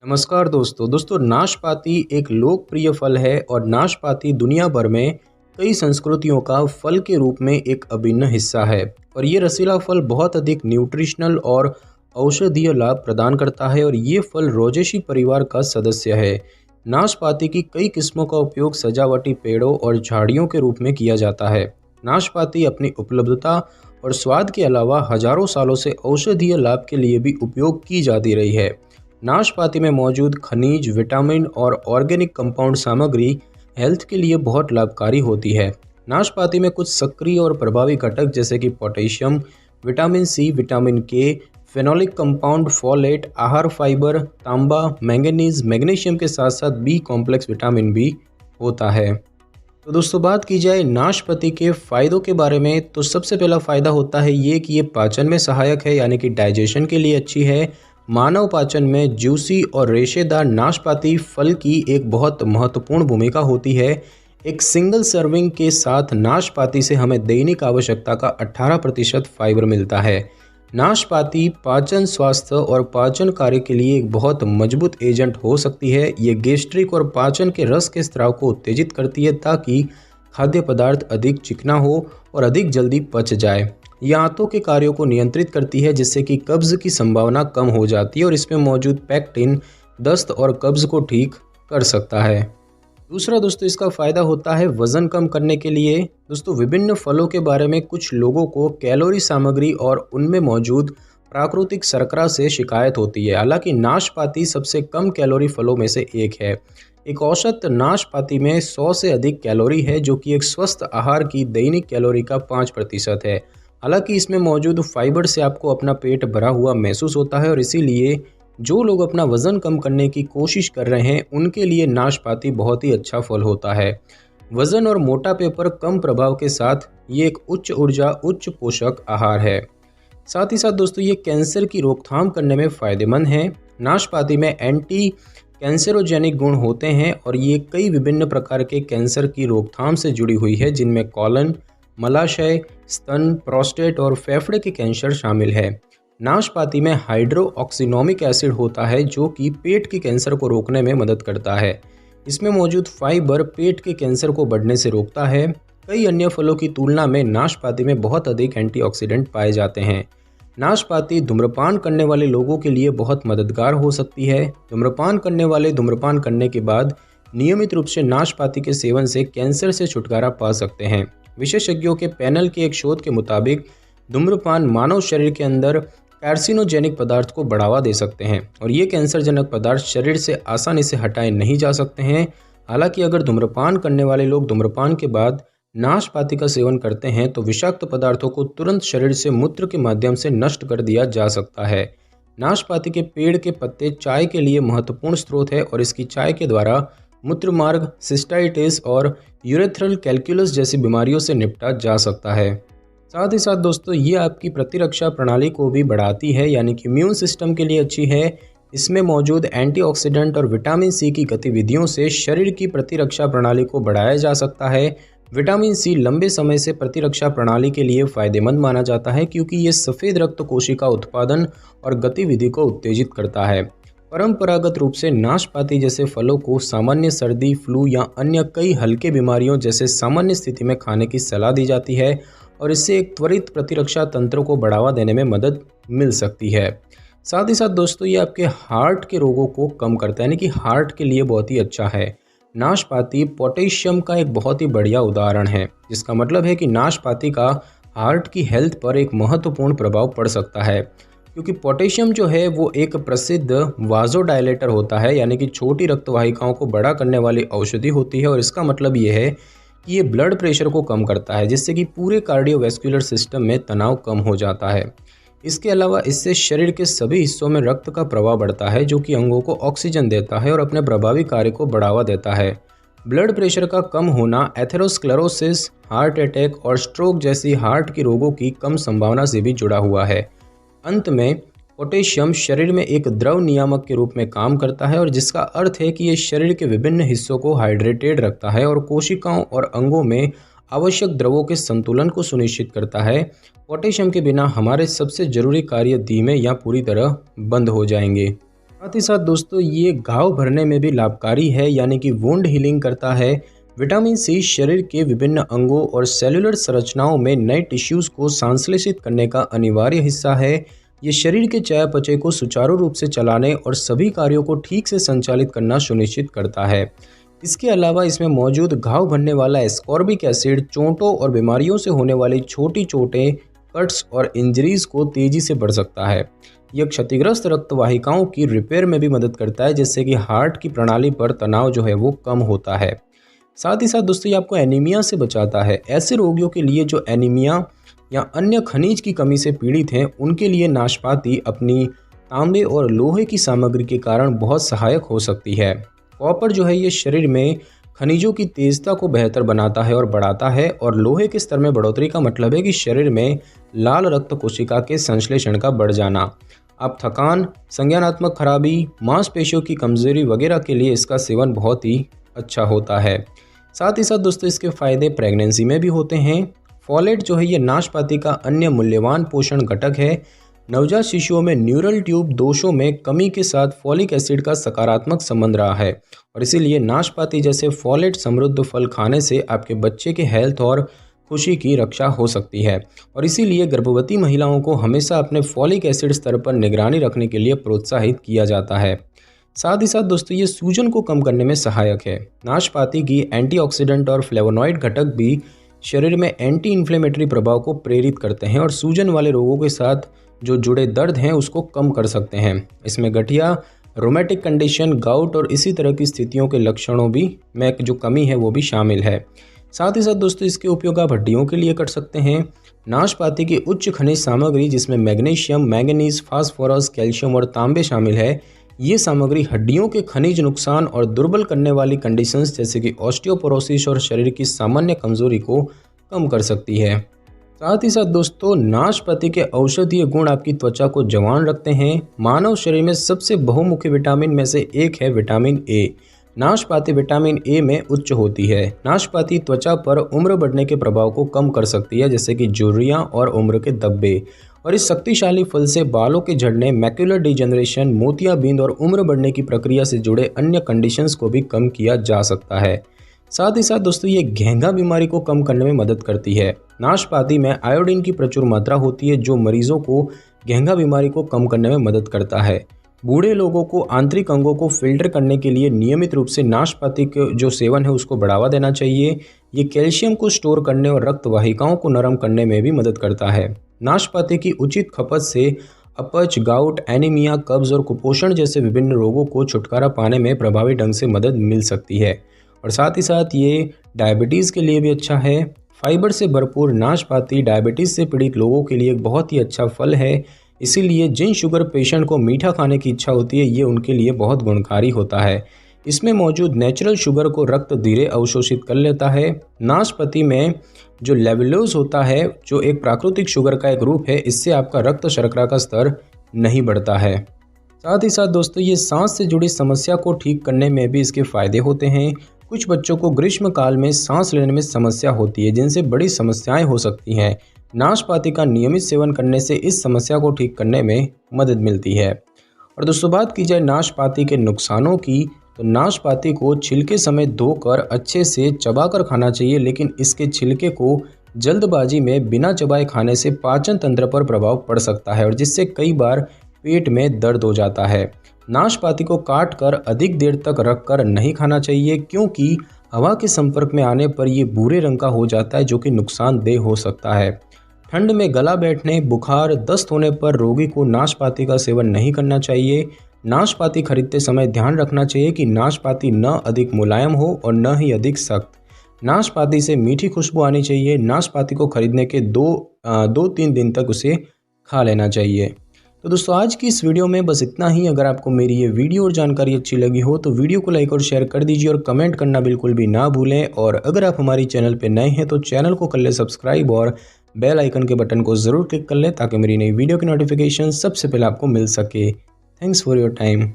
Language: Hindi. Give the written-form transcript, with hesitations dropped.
नमस्कार दोस्तों नाशपाती एक लोकप्रिय फल है और नाशपाती दुनिया भर में कई संस्कृतियों का फल के रूप में एक अभिन्न हिस्सा है। और ये रसीला फल बहुत अधिक न्यूट्रिशनल और औषधीय लाभ प्रदान करता है और ये फल रोजेशी परिवार का सदस्य है। नाशपाती की कई किस्मों का उपयोग सजावटी पेड़ों और झाड़ियों के रूप में किया जाता है। नाशपाती अपनी उपलब्धता और स्वाद के अलावा हजारों सालों से औषधीय लाभ के लिए भी उपयोग की जाती रही है। नाशपाती में मौजूद खनिज, विटामिन और ऑर्गेनिक कंपाउंड सामग्री हेल्थ के लिए बहुत लाभकारी होती है। नाशपाती में कुछ सक्रिय और प्रभावी घटक जैसे कि पोटेशियम, विटामिन सी, विटामिन के, फेनोलिक कंपाउंड, फोलेट, आहार फाइबर, तांबा, मैंगनीज, मैग्नीशियम के साथ साथ बी कॉम्प्लेक्स विटामिन भी होता है। तो दोस्तों बात की जाए नाशपाती के फ़ायदों के बारे में, तो सबसे पहला फ़ायदा होता है ये कि ये पाचन में सहायक है, यानी कि डाइजेशन के लिए अच्छी है। मानव पाचन में जूसी और रेशेदार नाशपाती फल की एक बहुत महत्वपूर्ण भूमिका होती है। एक सिंगल सर्विंग के साथ नाशपाती से हमें दैनिक आवश्यकता का 18% फाइबर मिलता है। नाशपाती पाचन स्वास्थ्य और पाचन कार्य के लिए एक बहुत मजबूत एजेंट हो सकती है। ये गैस्ट्रिक और पाचन के रस के स्राव को उत्तेजित करती है ताकि खाद्य पदार्थ अधिक चिकना हो और अधिक जल्दी पच जाए। यह आंतों के कार्यों को नियंत्रित करती है जिससे कि कब्ज की संभावना कम हो जाती है और इसमें मौजूद पेक्टिन दस्त और कब्ज को ठीक कर सकता है। दूसरा दोस्तों इसका फ़ायदा होता है वज़न कम करने के लिए। दोस्तों विभिन्न फलों के बारे में कुछ लोगों को कैलोरी सामग्री और उनमें मौजूद प्राकृतिक शर्करा से शिकायत होती है। हालांकि नाशपाती सबसे कम कैलोरी फलों में से एक है। एक औसत नाशपाती में 100 से अधिक कैलोरी है, जो कि एक स्वस्थ आहार की दैनिक कैलोरी का 5% है। हालांकि इसमें मौजूद फाइबर से आपको अपना पेट भरा हुआ महसूस होता है और इसीलिए जो लोग अपना वज़न कम करने की कोशिश कर रहे हैं उनके लिए नाशपाती बहुत ही अच्छा फल होता है। वज़न और मोटापे पर कम प्रभाव के साथ ये एक उच्च ऊर्जा, उच्च पोषक आहार है। साथ ही साथ दोस्तों ये कैंसर की रोकथाम करने में फ़ायदेमंद है। नाशपाती में एंटी कैंसरोजेनिक गुण होते हैं और ये कई विभिन्न प्रकार के कैंसर की रोकथाम से जुड़ी हुई है, जिनमें कॉलन, मलाशय, स्तन, प्रोस्टेट और फेफड़े के कैंसर शामिल है। नाशपाती में हाइड्रोक्सिनोमिक एसिड होता है जो कि पेट के कैंसर को रोकने में मदद करता है। इसमें मौजूद फाइबर पेट के कैंसर को बढ़ने से रोकता है। कई अन्य फलों की तुलना में नाशपाती में बहुत अधिक एंटीऑक्सीडेंट पाए जाते हैं। नाशपाती धूम्रपान करने वाले लोगों के लिए बहुत मददगार हो सकती है। धूम्रपान करने वाले धूम्रपान करने के बाद नियमित रूप से नाशपाती के सेवन से कैंसर से छुटकारा पा सकते हैं। विशेषज्ञों के पैनल के एक शोध के मुताबिक धूम्रपान मानव शरीर के अंदर कार्सिनोजेनिक पदार्थ को बढ़ावा दे सकते हैं और ये कैंसरजनक पदार्थ शरीर से आसानी से हटाए नहीं जा सकते हैं। हालांकि अगर धूम्रपान करने वाले लोग धूम्रपान के बाद नाशपाती का सेवन करते हैं तो विषाक्त पदार्थों को तुरंत शरीर से मूत्र के माध्यम से नष्ट कर दिया जा सकता है। नाशपाती के पेड़ के पत्ते चाय के लिए महत्वपूर्ण स्रोत है और इसकी चाय के द्वारा मूत्रमार्ग, सिस्टाइटिस और यूरेथ्रल कैल्कुलस जैसी बीमारियों से निपटा जा सकता है। साथ ही साथ दोस्तों ये आपकी प्रतिरक्षा प्रणाली को भी बढ़ाती है, यानी कि इम्यून सिस्टम के लिए अच्छी है। इसमें मौजूद एंटीऑक्सीडेंट और विटामिन सी की गतिविधियों से शरीर की प्रतिरक्षा प्रणाली को बढ़ाया जा सकता है। विटामिन सी लंबे समय से प्रतिरक्षा प्रणाली के लिए फ़ायदेमंद माना जाता है क्योंकि ये सफ़ेद रक्त कोशिका उत्पादन और गतिविधि को उत्तेजित करता है। परंपरागत रूप से नाशपाती जैसे फलों को सामान्य सर्दी, फ्लू या अन्य कई हल्के बीमारियों जैसे सामान्य स्थिति में खाने की सलाह दी जाती है और इससे एक त्वरित प्रतिरक्षा तंत्र को बढ़ावा देने में मदद मिल सकती है। साथ ही साथ दोस्तों ये आपके हार्ट के रोगों को कम करता है, यानी कि हार्ट के लिए बहुत ही अच्छा है। नाशपाती पोटेशियम का एक बहुत ही बढ़िया उदाहरण है, जिसका मतलब है कि नाशपाती का हार्ट की हेल्थ पर एक महत्वपूर्ण प्रभाव पड़ सकता है क्योंकि पोटेशियम जो है वो एक प्रसिद्ध वाजोडायलेटर होता है, यानी कि छोटी रक्तवाहिकाओं को बड़ा करने वाली औषधि होती है और इसका मतलब ये है कि ये ब्लड प्रेशर को कम करता है जिससे कि पूरे कार्डियोवैस्कुलर सिस्टम में तनाव कम हो जाता है। इसके अलावा इससे शरीर के सभी हिस्सों में रक्त का प्रवाह बढ़ता है जो कि अंगों को ऑक्सीजन देता है और अपने प्रभावी कार्य को बढ़ावा देता है। ब्लड प्रेशर का कम होना एथेरोस्क्लेरोसिस, हार्ट अटैक और स्ट्रोक जैसी हार्ट की रोगों की कम संभावना से भी जुड़ा हुआ है। अंत में पोटेशियम शरीर में एक द्रव नियामक के रूप में काम करता है और जिसका अर्थ है कि ये शरीर के विभिन्न हिस्सों को हाइड्रेटेड रखता है और कोशिकाओं और अंगों में आवश्यक द्रवों के संतुलन को सुनिश्चित करता है। पोटेशियम के बिना हमारे सबसे जरूरी कार्य धीमे या पूरी तरह बंद हो जाएंगे। साथ ही साथ दोस्तों ये घाव भरने में भी लाभकारी है, यानी कि वुंड हीलिंग करता है। विटामिन सी शरीर के विभिन्न अंगों और सेलुलर संरचनाओं में नए टिश्यूज़ को संश्लेषित करने का अनिवार्य हिस्सा है। ये शरीर के चयापचय को सुचारू रूप से चलाने और सभी कार्यों को ठीक से संचालित करना सुनिश्चित करता है। इसके अलावा इसमें मौजूद घाव भरने वाला एस्कॉर्बिक एसिड चोटों और बीमारियों से होने वाली छोटी चोटें, कट्स और इंजरीज को तेजी से बढ़ सकता है। यह क्षतिग्रस्त रक्त वाहिकाओं की रिपेयर में भी मदद करता है, जिससे कि हार्ट की प्रणाली पर तनाव जो है वो कम होता है। साथ ही साथ दोस्तों ये आपको एनीमिया से बचाता है। ऐसे रोगियों के लिए जो एनीमिया या अन्य खनिज की कमी से पीड़ित हैं, उनके लिए नाशपाती अपनी तांबे और लोहे की सामग्री के कारण बहुत सहायक हो सकती है। कॉपर जो है ये शरीर में खनिजों की तेज़ता को बेहतर बनाता है और बढ़ाता है, और लोहे के स्तर में बढ़ोतरी का मतलब है कि शरीर में लाल रक्त कोशिका के संश्लेषण का बढ़ जाना। आप थकान, संज्ञानात्मक खराबी, मांसपेशियों की कमजोरी वगैरह के लिए इसका सेवन बहुत ही अच्छा होता है। साथ ही साथ दोस्तों इसके फ़ायदे प्रेगनेंसी में भी होते हैं। फॉलेट जो है ये नाशपाती का अन्य मूल्यवान पोषण घटक है। नवजात शिशुओं में न्यूरल ट्यूब दोषों में कमी के साथ फॉलिक एसिड का सकारात्मक संबंध रहा है, और इसीलिए नाशपाती जैसे फॉलेट समृद्ध फल खाने से आपके बच्चे के हेल्थ और खुशी की रक्षा हो सकती है। और इसीलिए गर्भवती महिलाओं को हमेशा अपने फॉलिक एसिड स्तर पर निगरानी रखने के लिए प्रोत्साहित किया जाता है। साथ ही साथ दोस्तों ये सूजन को कम करने में सहायक है। नाशपाती की एंटीऑक्सीडेंट और फ्लेवोनॉइड घटक भी शरीर में एंटी इन्फ्लेमेटरी प्रभाव को प्रेरित करते हैं और सूजन वाले रोगों के साथ जो जुड़े दर्द हैं उसको कम कर सकते हैं। इसमें गठिया, रोमेटिक कंडीशन, गाउट और इसी तरह की स्थितियों के लक्षणों भी में जो कमी है वो भी शामिल है। साथ ही साथ दोस्तों इसके उपयोग आप हड्डियों के लिए कर सकते हैं। नाशपाती की उच्च खनिज सामग्री जिसमें मैग्नीशियम, मैंगनीज, फास्फोरस, कैल्शियम और तांबे शामिल है, ये सामग्री हड्डियों के खनिज नुकसान और दुर्बल करने वाली कंडीशंस जैसे कि ऑस्टियोपोरोसिस और शरीर की सामान्य कमजोरी को कम कर सकती है। साथ ही साथ दोस्तों नाशपाती के औषधीय गुण आपकी त्वचा को जवान रखते हैं। मानव शरीर में सबसे बहुमुखी विटामिन में से एक है विटामिन ए। नाशपाती विटामिन ए में उच्च होती है। नाशपाती त्वचा पर उम्र बढ़ने के प्रभाव को कम कर सकती है, जैसे कि झुर्रियां और उम्र के धब्बे। और इस शक्तिशाली फल से बालों के झड़ने, मैक्युलर डिजेनरेशन, मोतियाबिंद और उम्र बढ़ने की प्रक्रिया से जुड़े अन्य कंडीशंस को भी कम किया जा सकता है। साथ ही साथ दोस्तों ये घेंघा बीमारी को कम करने में मदद करती है। नाशपाती में आयोडीन की प्रचुर मात्रा होती है, जो मरीजों को घेंघा बीमारी को कम करने में मदद करता है। बूढ़े लोगों को आंतरिक अंगों को फिल्टर करने के लिए नियमित रूप से नाशपाती के जो सेवन है उसको बढ़ावा देना चाहिए। ये कैल्शियम को स्टोर करने और रक्त वाहिकाओं को नरम करने में भी मदद करता है। नाशपाती की उचित खपत से अपच, गाउट, एनीमिया, कब्ज और कुपोषण जैसे विभिन्न रोगों को छुटकारा पाने में प्रभावी ढंग से मदद मिल सकती है। और साथ ही साथ ये डायबिटीज़ के लिए भी अच्छा है। फाइबर से भरपूर नाशपाती डायबिटीज़ से पीड़ित लोगों के लिए एक बहुत ही अच्छा फल है। इसीलिए जिन शुगर पेशेंट को मीठा खाने की इच्छा होती है, ये उनके लिए बहुत गुणकारी होता है। इसमें मौजूद नेचुरल शुगर को रक्त धीरे अवशोषित कर लेता है। नाशपाती में जो लेवुलोज होता है, जो एक प्राकृतिक शुगर का एक रूप है, इससे आपका रक्त शर्करा का स्तर नहीं बढ़ता है। साथ ही साथ दोस्तों ये सांस से जुड़ी समस्या को ठीक करने में भी इसके फायदे होते हैं। कुछ बच्चों को ग्रीष्म काल में सांस लेने में समस्या होती है, जिनसे बड़ी समस्याएं हो सकती हैं। नाशपाती का नियमित सेवन करने से इस समस्या को ठीक करने में मदद मिलती है। और दोस्तों बात की जाए नाशपाती के नुकसानों की, तो नाशपाती को छिलके समेत धोकर अच्छे से चबाकर खाना चाहिए, लेकिन इसके छिलके को जल्दबाजी में बिना चबाए खाने से पाचन तंत्र पर प्रभाव पड़ सकता है, और जिससे कई बार पेट में दर्द हो जाता है। नाशपाती को काट कर अधिक देर तक रखकर नहीं खाना चाहिए, क्योंकि हवा के संपर्क में आने पर ये भूरे रंग का हो जाता है, जो कि नुकसानदेह हो सकता है। ठंड में गला बैठने, बुखार, दस्त होने पर रोगी को नाशपाती का सेवन नहीं करना चाहिए। नाशपाती खरीदते समय ध्यान रखना चाहिए कि नाशपाती न अधिक मुलायम हो और न ही अधिक सख्त। नाशपाती से मीठी खुशबू आनी चाहिए। नाशपाती को खरीदने के 2-3 दिन तक उसे खा लेना चाहिए। तो दोस्तों आज की इस वीडियो में बस इतना ही। अगर आपको मेरी ये वीडियो और जानकारी अच्छी लगी हो तो वीडियो को लाइक और शेयर कर दीजिए, और कमेंट करना बिल्कुल भी ना भूलें। और अगर आप हमारी चैनल पर नए हैं तो चैनल को कर ले सब्सक्राइब और बेल आइकन के बटन को ज़रूर क्लिक कर लें, ताकि मेरी नई वीडियो की नोटिफिकेशन सबसे पहले आपको मिल सके। Thanks for your time.